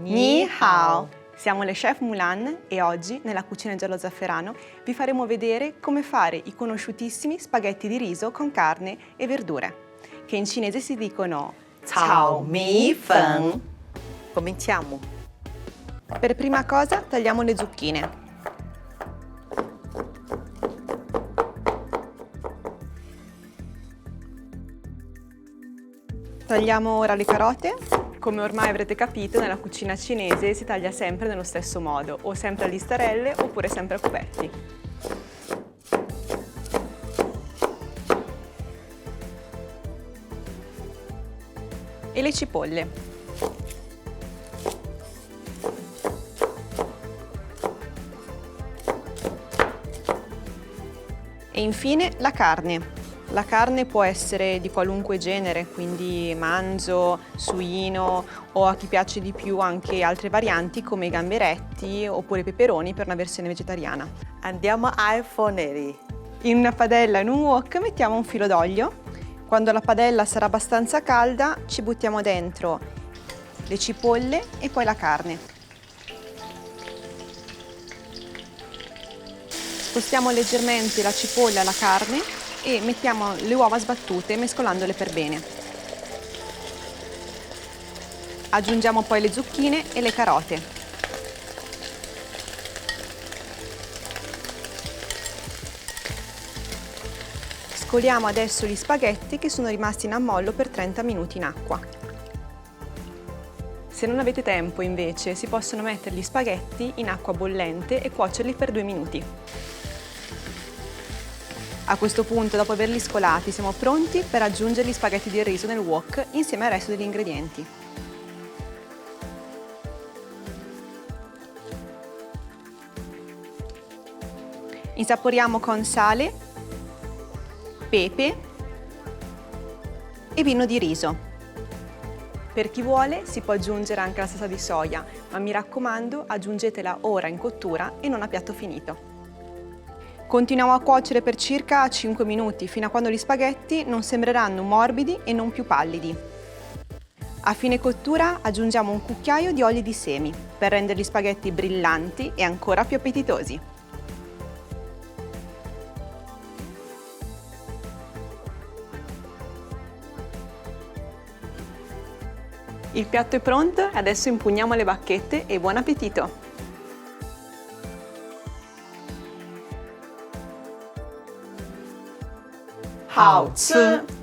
Ni hao! Siamo le chef Mulan e oggi, nella cucina giallo zafferano, vi faremo vedere come fare i conosciutissimi spaghetti di riso con carne e verdure, che in cinese si dicono Cao Mi Fen. Cominciamo. Per prima cosa tagliamo le zucchine. Tagliamo ora le carote. Come ormai avrete capito, nella cucina cinese si taglia sempre nello stesso modo, o sempre a listarelle oppure sempre a cubetti. E le cipolle. E infine la carne. La carne può essere di qualunque genere, quindi manzo, suino o a chi piace di più anche altre varianti come i gamberetti oppure i peperoni per una versione vegetariana. Andiamo ai fornelli. In una padella, in un wok, mettiamo un filo d'olio. Quando la padella sarà abbastanza calda ci buttiamo dentro le cipolle e poi la carne. Spostiamo leggermente la cipolla e la carne e mettiamo le uova sbattute mescolandole per bene. Aggiungiamo poi le zucchine e le carote. Scoliamo adesso gli spaghetti che sono rimasti in ammollo per 30 minuti in acqua. Se non avete tempo, invece, si possono mettere gli spaghetti in acqua bollente e cuocerli per 2 minuti. A questo punto, dopo averli scolati, siamo pronti per aggiungere gli spaghetti di riso nel wok insieme al resto degli ingredienti. Insaporiamo con sale, pepe e vino di riso. Per chi vuole si può aggiungere anche la salsa di soia, ma mi raccomando aggiungetela ora in cottura e non a piatto finito. Continuiamo a cuocere per circa 5 minuti, fino a quando gli spaghetti non sembreranno morbidi e non più pallidi. A fine cottura aggiungiamo un cucchiaio di olio di semi per rendere gli spaghetti brillanti e ancora più appetitosi. Il piatto è pronto, adesso impugniamo le bacchette e buon appetito! Hao-ci!